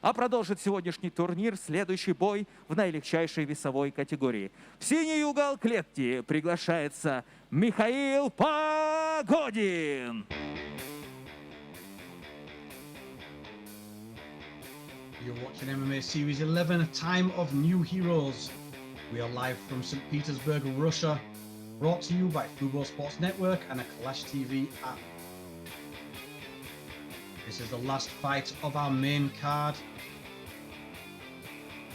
А продолжит сегодняшний турнир следующий бой в наилегчайшей весовой категории. В синий угол клетки приглашается Михаил Погодин. You're watching MMA Series 11, a time of new heroes. We are live from St. Petersburg, Russia, brought to you by Fubo Sports Network and a Clash TV app. This is the last fight of our main card.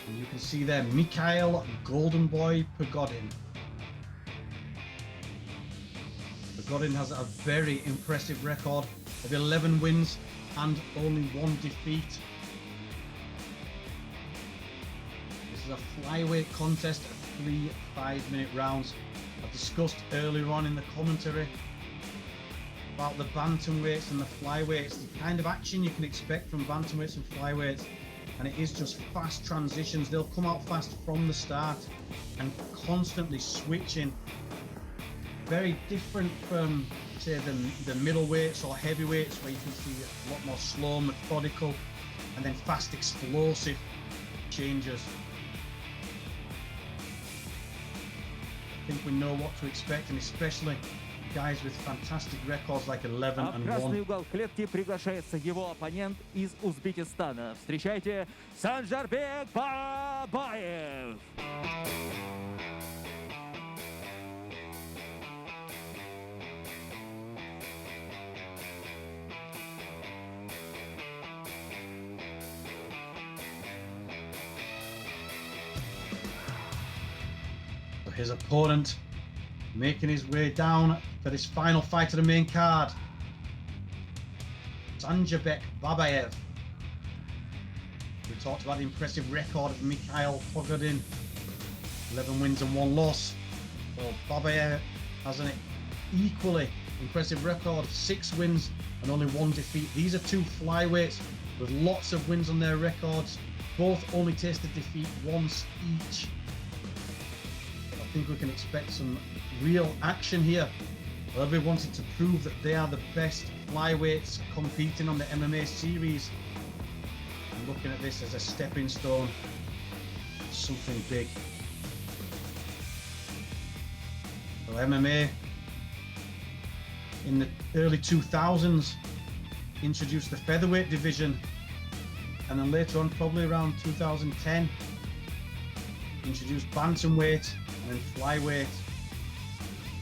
And you can see there, Mikhail Golden Boy Pogodin. Pogodin has a very impressive record of 11 wins and only 1 defeat. This is a flyweight contest of 3 5-minute rounds. I've discussed earlier on in the commentary about the bantamweights and the flyweights, the kind of action you can expect from bantamweights and flyweights, and it is just fast transitions. They'll come out fast from the start and constantly switching. Very different from, say, the middleweights or heavyweights, where you can see a lot more slow, methodical, and then fast, explosive changes. I think we know what to expect, and especially guys with fantastic records like 11 and 1. В красный угол клетки приглашается его оппонент из Узбекистана. Встречайте, Санжарбек Бабаев. His opponent making his way down for this final fight of the main card, Sanjarbek Babaev. We talked about the impressive record of Mikhail Pogodin, 11 wins and 1 loss. Well, Babaev has an equally impressive record of 6 wins and only 1 defeat. These are 2 flyweights with lots of wins on their records. Both only tasted defeat once each. I think we can expect some real action here. Everybody wanted to prove that they are the best flyweights competing on the MMA series. I'm looking at this as a stepping stone, something big. So MMA in the early 2000s introduced the featherweight division, and then later on, probably around 2010, introduced bantamweight and then flyweight.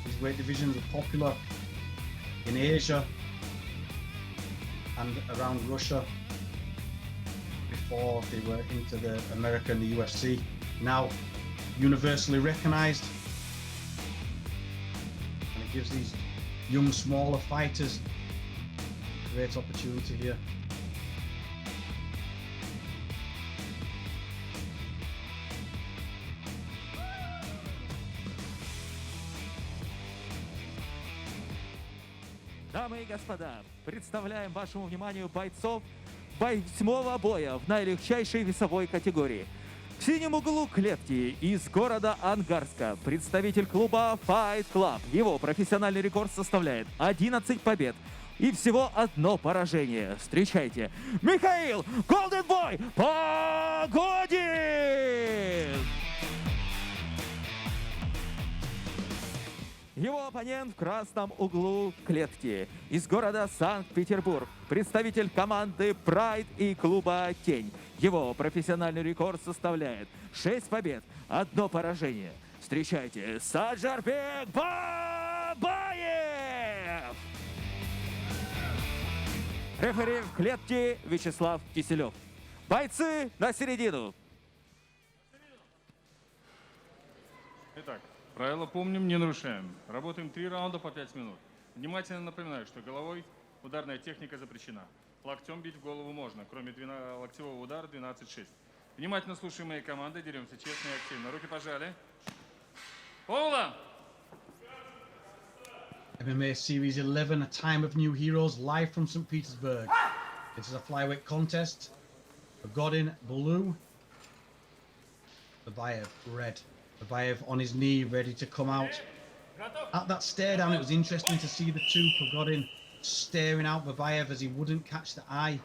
These weight divisions were popular in Asia and around Russia before they were into the America and the UFC. Now universally recognized, and it gives these young, smaller fighters a great opportunity here. Дамы и господа, представляем вашему вниманию бойцов 8-го боя в наилегчайшей весовой категории. В синем углу клетки из города Ангарска представитель клуба Fight Club. Его профессиональный рекорд составляет 11 побед и всего 1 поражение. Встречайте, Михаил Golden Boy Погодин! Его оппонент в красном углу клетки из города Санкт-Петербург, представитель команды Pride и клуба Тень. Его профессиональный рекорд составляет 6 побед, 1 поражение. Встречайте, Санжарбек Бабаев! Рефери в клетке Вячеслав Киселев. Бойцы на середину. Итак, правила помним, не нарушаем. Работаем 3 раунда по 5 минут. Внимательно напоминаю, что головой ударная техника запрещена. Локтем бить в голову можно, кроме локтевого удара 12-6. Внимательно слушаем мои команды, деремся честно и активно. Руки пожали. Пола! MMA Series 11, a time of new heroes, live from St. Petersburg. This is a flyweight contest. Pogodin blue, Babaev red. Babaev on his knee, ready to come out. At that stare down, it was interesting to see the two, Pogodin staring out Babaev as he wouldn't catch the eye.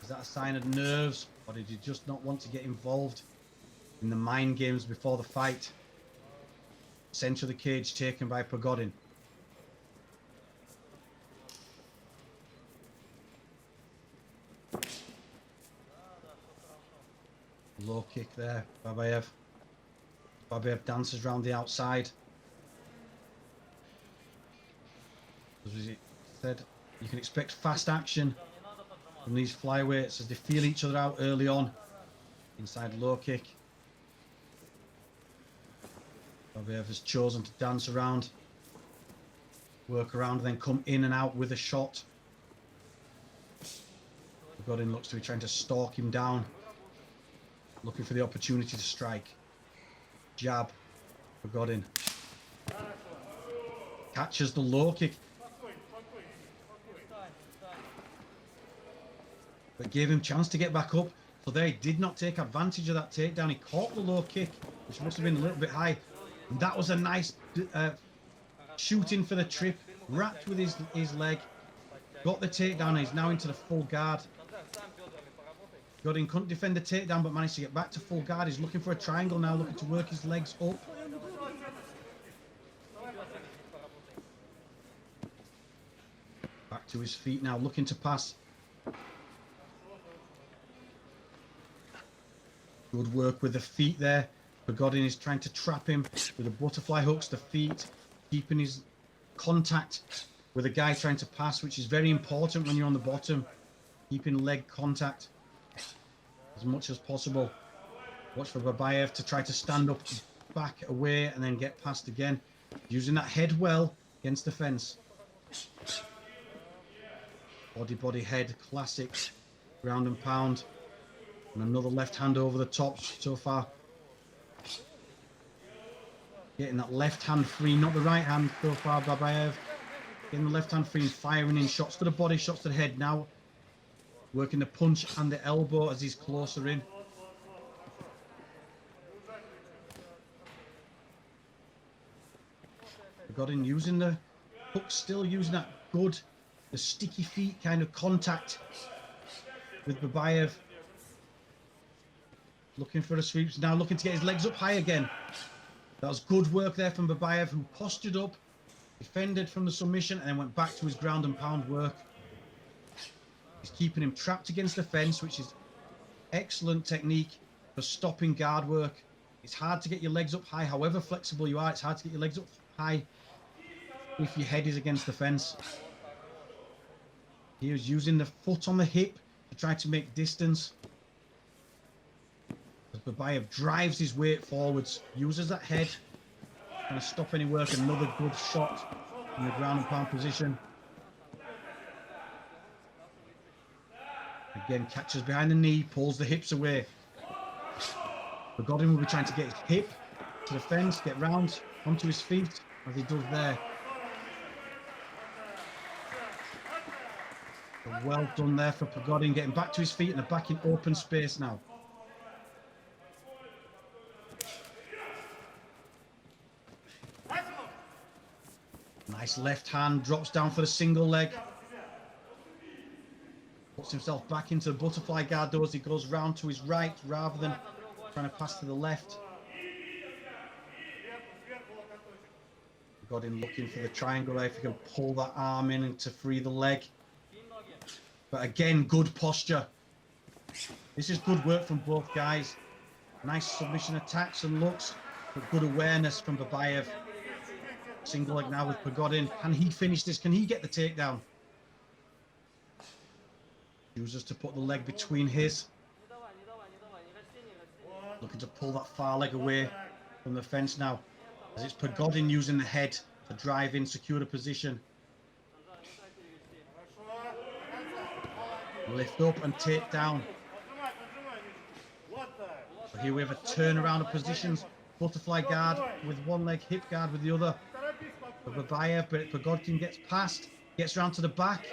Is that a sign of nerves, or did he just not want to get involved in the mind games before the fight? Center of the cage taken by Pogodin. Low kick there, Babaev. Babaev dances round the outside. As he said, you can expect fast action from these flyweights as they feel each other out early on. Inside low kick. Babaev has chosen to dance around, work around, then come in and out with a shot. Pogodin looks to be trying to stalk him down, looking for the opportunity to strike. Jab, Pogodin. Catches the low kick. But gave him chance to get back up. So there, he did not take advantage of that takedown. He caught the low kick, which must have been a little bit high. And that was a nice shooting for the trip. Wrapped with his leg. Got the takedown. He's now into the full guard. Pogodin couldn't defend the takedown, but managed to get back to full guard. He's looking for a triangle now, looking to work his legs up. Back to his feet now, looking to pass. Good work with the feet there. Pogodin is trying to trap him with the butterfly hooks, the feet, keeping his contact with the guy trying to pass, which is very important when you're on the bottom. Keeping leg contact as much as possible. Watch for Babaev to try to stand up, back away, and then get past again. Using that head well against the fence. Body, head, classic. Ground and pound. And another left hand over the top so far. Getting that left hand free, not the right hand so far, Babaev. Getting the left hand free and firing in shots to the body, shots to the head now. Working the punch and the elbow as he's closer in. Pogodin using the hook, still using that good, the sticky feet kind of contact with Babaev. Looking for the sweeps, now looking to get his legs up high again. That was good work there from Babaev, who postured up, defended from the submission, and then went back to his ground and pound work. He's keeping him trapped against the fence, which is excellent technique for stopping guard work. It's hard to get your legs up high, however flexible you are. It's hard to get your legs up high if your head is against the fence. He was using the foot on the hip to try to make distance. As Babaev drives his weight forwards, uses that head, trying to stop any work. Another good shot in the ground and pound position. Again, catches behind the knee, pulls the hips away. Pogodin will be trying to get his hip to the fence, get round onto his feet, as he does there. So well done there for Pogodin, getting back to his feet and back in open space now. Nice left hand, drops down for the single leg. Puts himself back into the butterfly guard though as he goes round to his right rather than trying to pass to the left. Pogodin looking for the triangle there, if he can pull that arm in and to free the leg. But again, good posture. This is good work from both guys. Nice submission attacks and looks, but good awareness from Babaev. Single leg now with Pogodin. Can he finish this? Can he get the takedown? Chooses to put the leg between his. Looking to pull that far leg away from the fence now. As it's Pogodin using the head to drive in, secure the position. Lift up and take down. So here we have a turnaround of positions. Butterfly guard with one leg, hip guard with the other. Babaev, but Pogodin gets past, gets round to the back.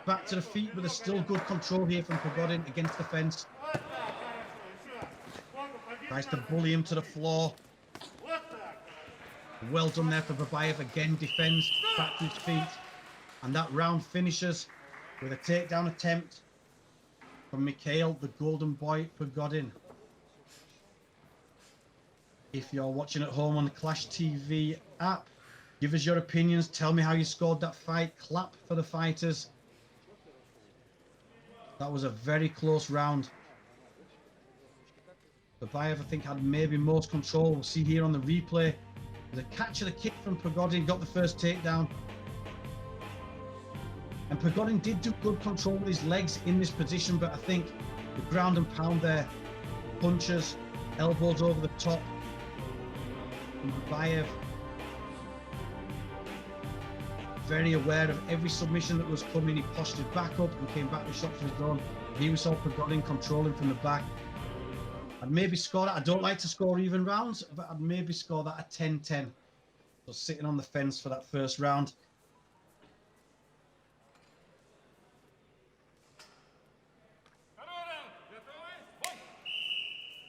Back to the feet, but there's still good control here from Pogodin against the fence. Tries to bully him to the floor. Well done there for Babaev. Again defends, back to his feet. And that round finishes with a takedown attempt from Mikhail, the Golden Boy Pogodin. If you're watching at home on the Clash TV app, give us your opinions. Tell me how you scored that fight. Clap for the fighters. That was a very close round. Babaev, I think, had maybe most control. We'll see here on the replay. There's a catch of the kick from Pogodin, got the first takedown. And Pogodin did do good control with his legs in this position, but I think the ground and pound there, punches, elbows over the top. And Babaev, very aware of every submission that was coming. He postured back up and came back with shots of his own. Here we saw Pogodin controlling from the back. I'd maybe score that. I don't like to score even rounds, but I'd maybe score that a 10-10. So sitting on the fence for that first round.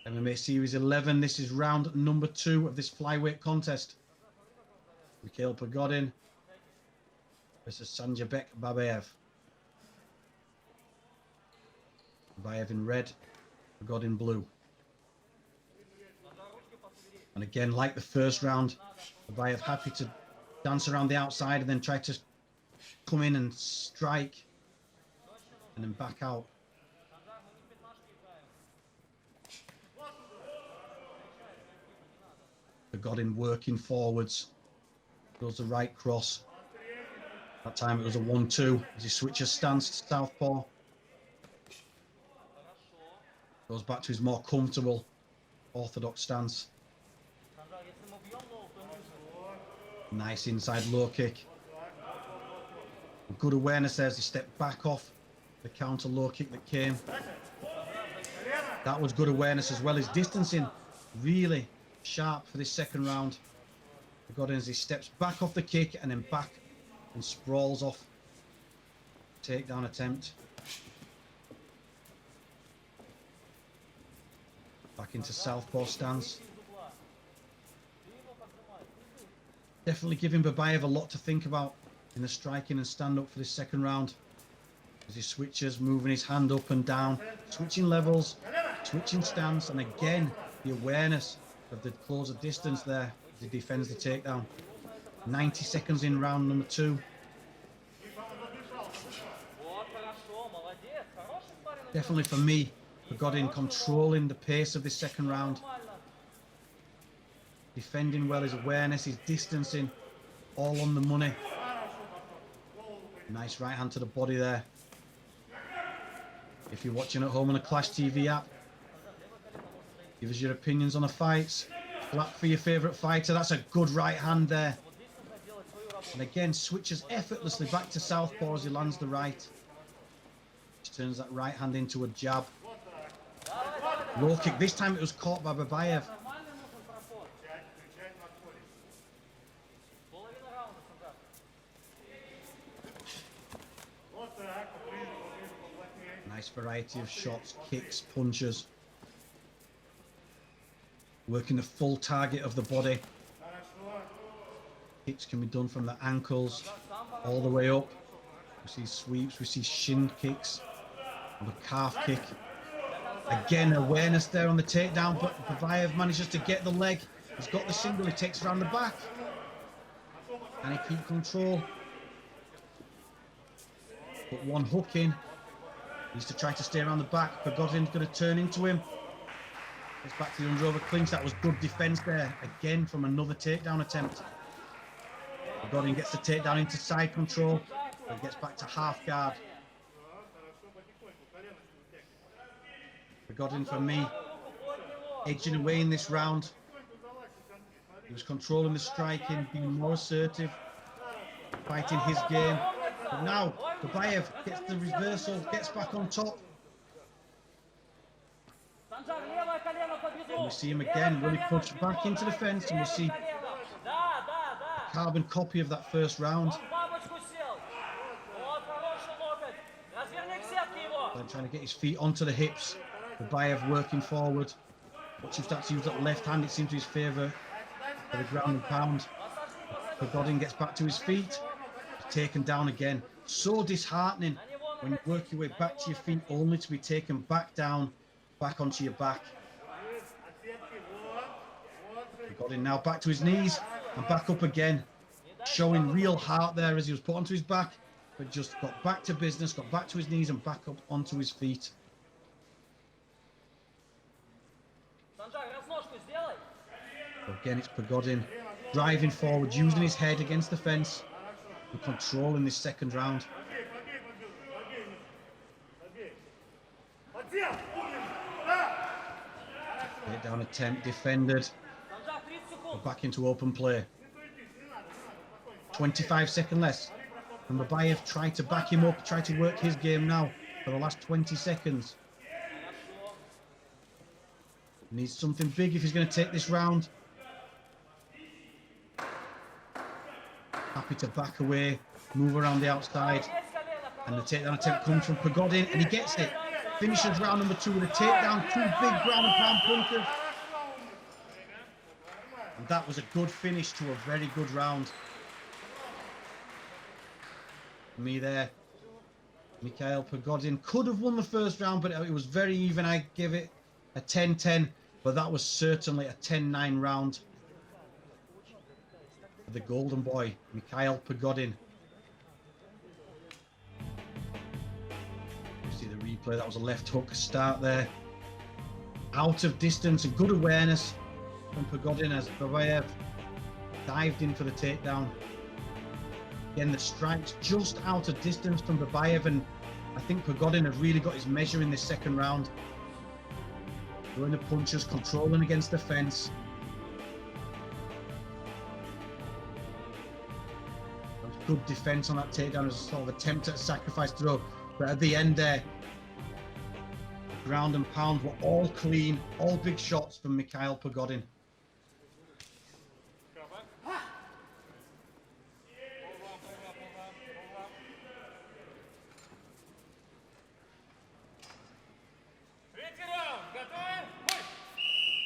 MMA Series 11. This is round number 2 of this flyweight contest. Mikhail Pogodin versus Sanjarbek Babaev. Babaev in red, Pogodin blue. And again, like the first round, Babaev happy to dance around the outside and then try to come in and strike and then back out. Pogodin working forwards, goes the right cross. That time it was a 1-2 as he switches stance to southpaw. Goes back to his more comfortable orthodox stance. Nice inside low kick. Good awareness there as he stepped back off the counter low kick that came. That was good awareness as well as distancing. Really sharp for this second round. Pogodin as he steps back off the kick and then back and sprawls off. Takedown attempt. Back into southpaw stance. Definitely giving Babaev a lot to think about in the striking and stand up for this second round. As he switches, moving his hand up and down, switching levels, switching stance, and again, the awareness of the closer distance there as he defends the takedown. 90 seconds in round number 2. Definitely for me, Pogodin controlling the pace of this second round. Defending well, his awareness, his distancing, all on the money. Nice right hand to the body there. If you're watching at home on the Clash TV app, give us your opinions on the fights. Clap for your favourite fighter. That's a good right hand there. And again, switches effortlessly back to southpaw as he lands the right. Just turns that right hand into a jab. Low kick. This time it was caught by Babaev. Nice variety of shots, kicks, punches. Working the full target of the body. Kicks can be done from the ankles all the way up. We see sweeps, we see shin kicks, and a calf kick. Again, awareness there on the takedown, but Babaev manages to get the leg. He's got the single, he takes around the back. And he keeps control. But one hook in. He needs to try to stay around the back. Pogodin's going to turn into him. Gets back to the under over clinch. That was good defense there. Again from another takedown attempt. Pogodin gets the takedown into side control. But gets back to half guard. Pogodin, for me, edging away in this round. He was controlling the striking, being more assertive, fighting his game. But now, Babaev gets the reversal, gets back on top. And we see him again, really push back into the fence, and we'll see a carbon copy of that first round. Then trying to get his feet onto the hips. Babaev working forward. Watch him start to use that left hand, it seems to his favour for the ground and pound. Pogodin gets back to his feet. Taken down again. So disheartening when you work your way back to your feet, only to be taken back down, back onto your back. Pogodin now back to his knees and back up again, showing real heart there as he was put onto his back, but just got back to business, got back to his knees and back up onto his feet. Again, it's Pogodin driving forward, using his head against the fence and controlling this second round. Down attempt defended. We're back into open play. 25 seconds less. And Babaev tried to back him up, tried to work his game now for the last 20 seconds. Needs something big if he's going to take this round. Happy to back away, move around the outside. And the takedown attempt comes from Pogodin, and he gets it. Finishes round number 2 with a takedown, 2 big ground and pound punches. And that was a good finish to a very good round. For me there, Mikhail Pogodin could have won the first round, but it was very even. I give it a 10-10, but that was certainly a 10-9 round. The golden boy, Mikhail Pogodin. You see the replay, that was a left hook start there. Out of distance and good awareness from Pogodin as Babaev dived in for the takedown. Again, the strikes just out of distance from Babaev, and I think Pogodin had really got his measure in this second round. Throwing the punches, controlling against the fence. Good defense on that takedown as a sort of attempt at a sacrifice throw. But at the end there, the ground and pound were all clean, all big shots from Mikhail Pogodin.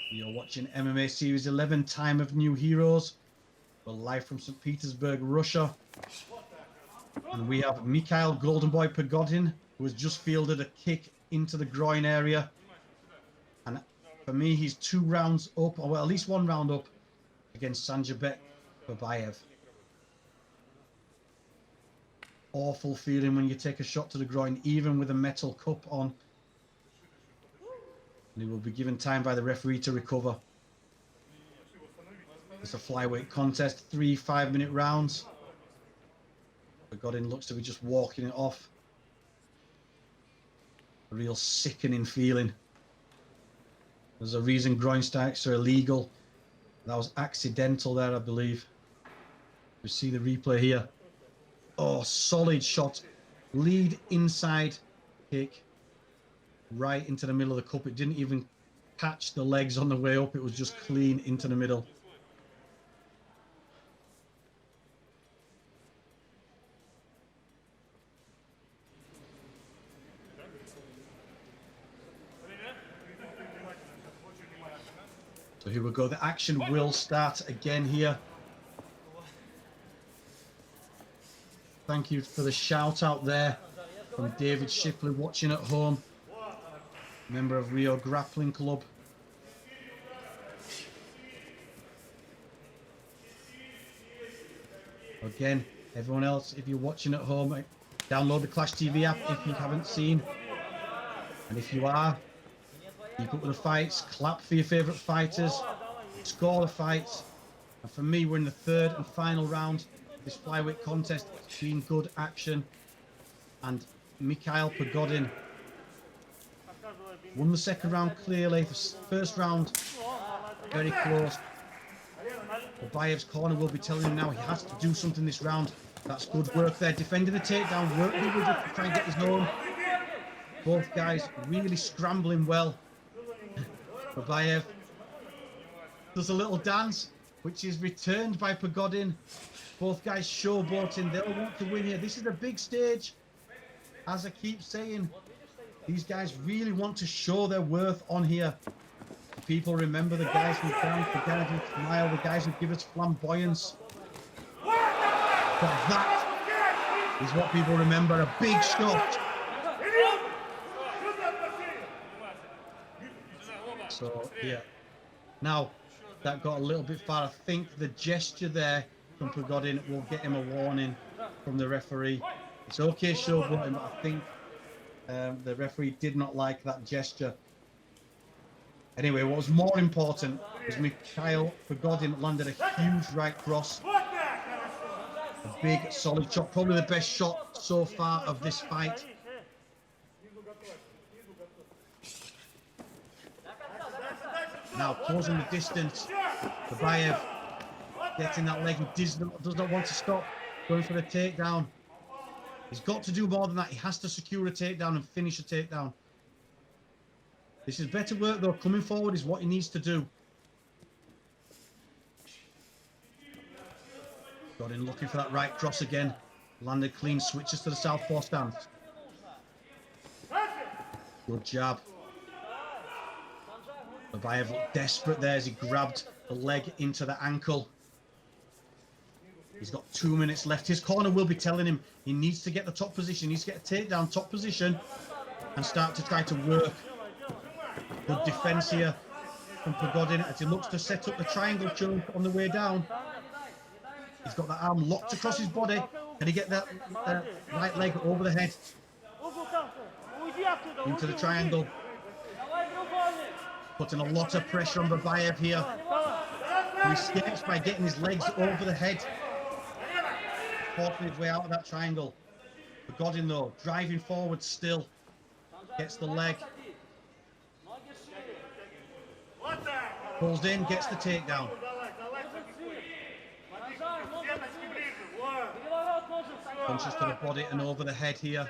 You're watching MMA Series 11, Time of New Heroes. We're live from St. Petersburg, Russia. And we have Mikhail Golden Boy Pogodin, who has just fielded a kick into the groin area. And for me, he's 2 rounds up, or well, at least 1 round up against Sanjarbek Babaev. Awful feeling when you take a shot to the groin, even with a metal cup on. And he will be given time by the referee to recover. It's a flyweight contest, 3 5-minute rounds. Pogodin looks to be just walking it off. A real sickening feeling. There's a reason groin strikes are illegal. That was accidental there, I believe. You see the replay here. Oh, solid shot. Lead inside kick. Right into the middle of the cup. It didn't even catch the legs on the way up. It was just clean into the middle. So here we go. The action will start again here. Thank you for the shout out there from David Shipley watching at home. Member of Rio Grappling Club. Again, everyone else, if you're watching at home, download the Clash TV app if you haven't seen. And if you are, keep up with the fights, clap for your favourite fighters, score the fights. And for me, we're in the 3rd and final round of this flyweight contest. It's been good action. And Mikhail Pogodin won the second round clearly. The first round, very close. Babaev's corner will be telling him now he has to do something this round. That's good work there, defending the takedown, working with it to try and get his own. Both guys really scrambling well. Babaev does a little dance, which is returned by Pogodin. Both guys showboating, they'll want to win here. This is a big stage. As I keep saying, these guys really want to show their worth on here. People remember the guys who dance, the guys who smile, the guys who give us flamboyance. But that is what people remember. A big shot So, yeah. Now, that got a little bit far. I think the gesture there from Pogodin will get him a warning from the referee. It's okay, showboating, but I think the referee did not like that gesture. Anyway, what was more important was Mikhail Pogodin landed a huge right cross. A big, solid shot. Probably the best shot so far of this fight. Now, closing the distance. Babaev getting that leg. He does not want to stop. Going for the takedown. He's got to do more than that. He has to secure a takedown and finish a takedown. This is better work, though. Coming forward is what he needs to do. Got in looking for that right cross again. Landed clean, switches to the southpaw stance. Good jab. Babaev looked desperate there as he grabbed the leg into the ankle. He's got 2 minutes left. His corner will be telling him he needs to get the top position. He needs to get a takedown, top position, and start to try to work. Good defense here from Pogodin as he looks to set up the triangle choke on the way down. He's got that arm locked across his body. Can he get that right leg over the head? Into the triangle. Putting a lot of pressure on Babaev here. He escapes by getting his legs over the head. Forcing his way out of that triangle. Pogodin though, driving forward still. Gets the leg. Pulls in, gets the takedown. Punches to the body and over the head here.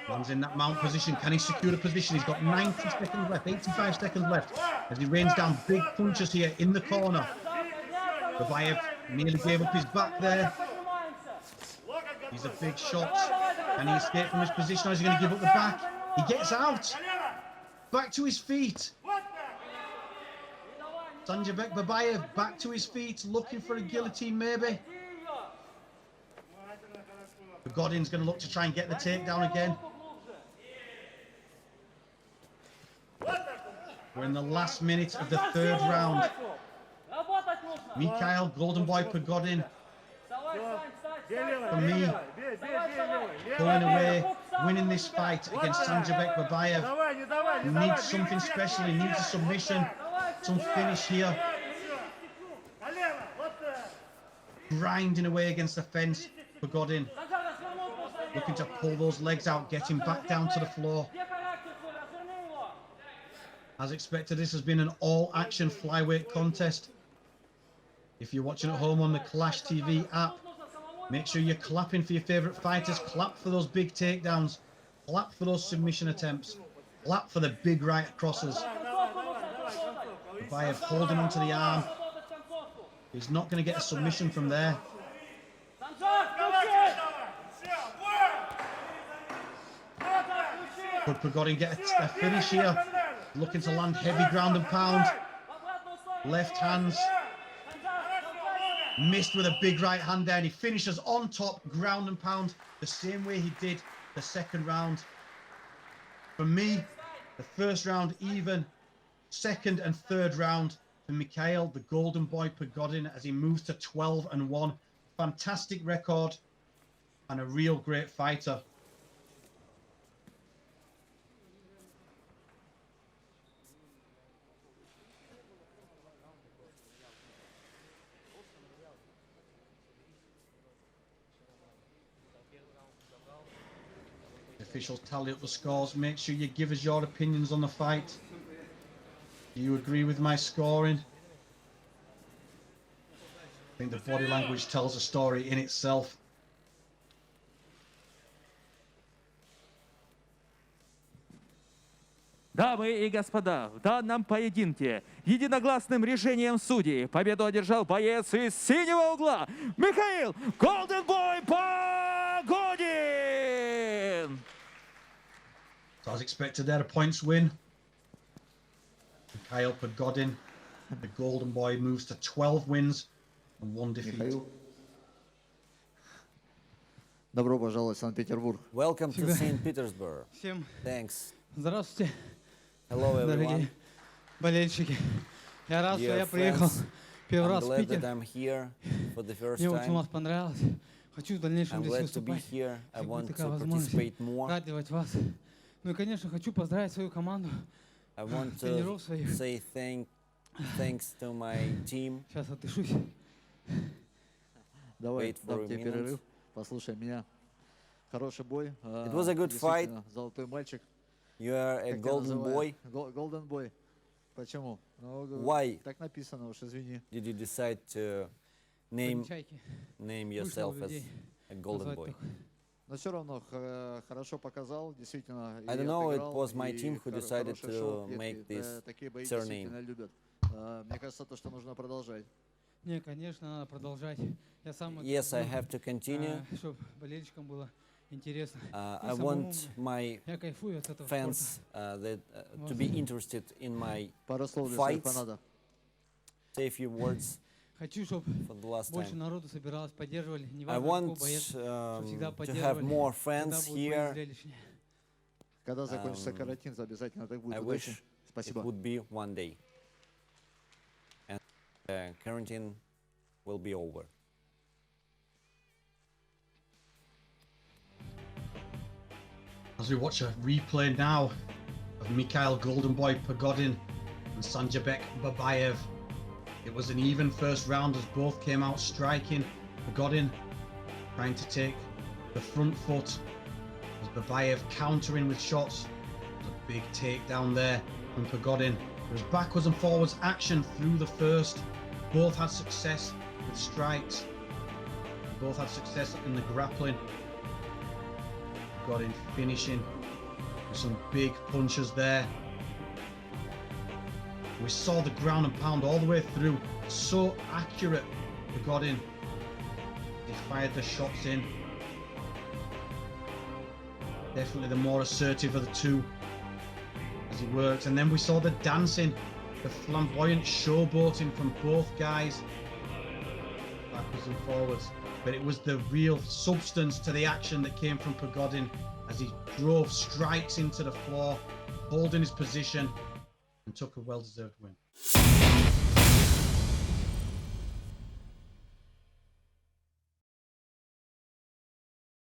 Lands in that mount position. Can he secure a position? He's got 90 seconds left, 85 seconds left. As he rains down big punches here in the corner. Babaev nearly gave up his back there. He's a big shot. Can he escape from his position or is he going to give up the back? He gets out. Back to his feet. Sanjarbek Babaev back to his feet, looking for a guillotine maybe. Pogodin's going to look to try and get the takedown again. We're in the last minute of the third round. Mikhail Golden Boy Pogodin, for me, pulling away, winning this fight against Sanjarbek Babaev. He needs something special, he needs a submission, some finish here. Grinding away against the fence, Pogodin. Looking to pull those legs out, get him back down to the floor. As expected, this has been an all-action flyweight contest. If you're watching at home on the Clash TV app, make sure you're clapping for your favourite fighters. Clap for those big takedowns. Clap for those submission attempts. Clap for the big right crosses. Babaev holding onto the arm. He's not going to get a submission from there. Could Pogodin get a finish here? Looking to land heavy ground and pound. Left hands. Missed with a big right hand there, and he finishes on top, ground and pound, the same way he did the second round. For me, the first round even, second and third round for Mikhail, the Golden Boy Pogodin, as he moves to 12-1. Fantastic record and a real great fighter. Officials tally up the scores. Make sure you give us your opinions on the fight. Do you agree with my scoring? I think the body language tells a story in itself. Дамы и господа, в данном поединке единогласным решением судей победу одержал боец из синего угла Михаил Golden Boy Pogodin. So as expected there, a points win. Mikhail Pogodin, the Golden Boy, moves to 12 wins and 1 defeat. Добро пожаловать в Санкт-Петербург. Welcome to St. Petersburg. Всем Thanks. здравствуйте, Hello, everyone. дорогие болельщики. Я рад, что Dear я приехал friends, первый I'm раз в glad that Питер. I'm here for the first Мне очень time. вас понравилось. Хочу в дальнейшем I'm здесь glad to be выступать. here. I Если want будет такая to возможность, participate more. радовать вас. Ну и, конечно, хочу поздравить свою команду, I want тренеров to своих. say thanks to my team. Сейчас отдышусь. Давай, Wait for дам a тебе minute. перерыв. Послушай меня. Хороший бой. It was a good fight. Действительно, золотой мальчик. You are a Как тебя golden boy. называют? Golden boy. Почему? Ну, Why так написано уж, извини. did you decide to name Чайки. yourself as людей a golden назвать boy? так. Но все равно хорошо показал, действительно. I и don't know, it отыграл, was my и team who decided хорошее шоу. to make this Такие бои surname. действительно любят. Мне кажется, то, что нужно продолжать. Не, конечно, надо продолжать. Я сам Yes, I have to continue. чтобы болельщикам было интересно. I want my Я кайфую от этого fans to be interested in my Пару слов для своих fights. фанатов. Say a few words Хочу, чтобы for the last больше time. народу собиралось, поддерживали. I Неважно, want какой боец, всегда to have поддерживали. more Тогда friends будет бои here. зрелищнее. Когда закончится карантин, обязательно так I будет. wish Удачи. it Спасибо. would be one day. And quarantine will be over. As we watch a replay now of Mikhail Golden Boy Pogodin and Sanjarbek Babaev. It was an even first round as both came out striking. Pogodin trying to take the front foot as Babaev countering with shots. There's a big takedown there from Pogodin. There was backwards and forwards action through the first. Both had success with strikes. Both had success in the grappling. Pogodin finishing with some big punches there. We saw the ground and pound all the way through. So accurate. Pogodin. He fired the shots in. Definitely the more assertive of the two as he worked. And then we saw the dancing, the flamboyant showboating from both guys. Backwards and forwards. But it was the real substance to the action that came from Pogodin as he drove strikes into the floor, holding his position, and took a well-deserved win.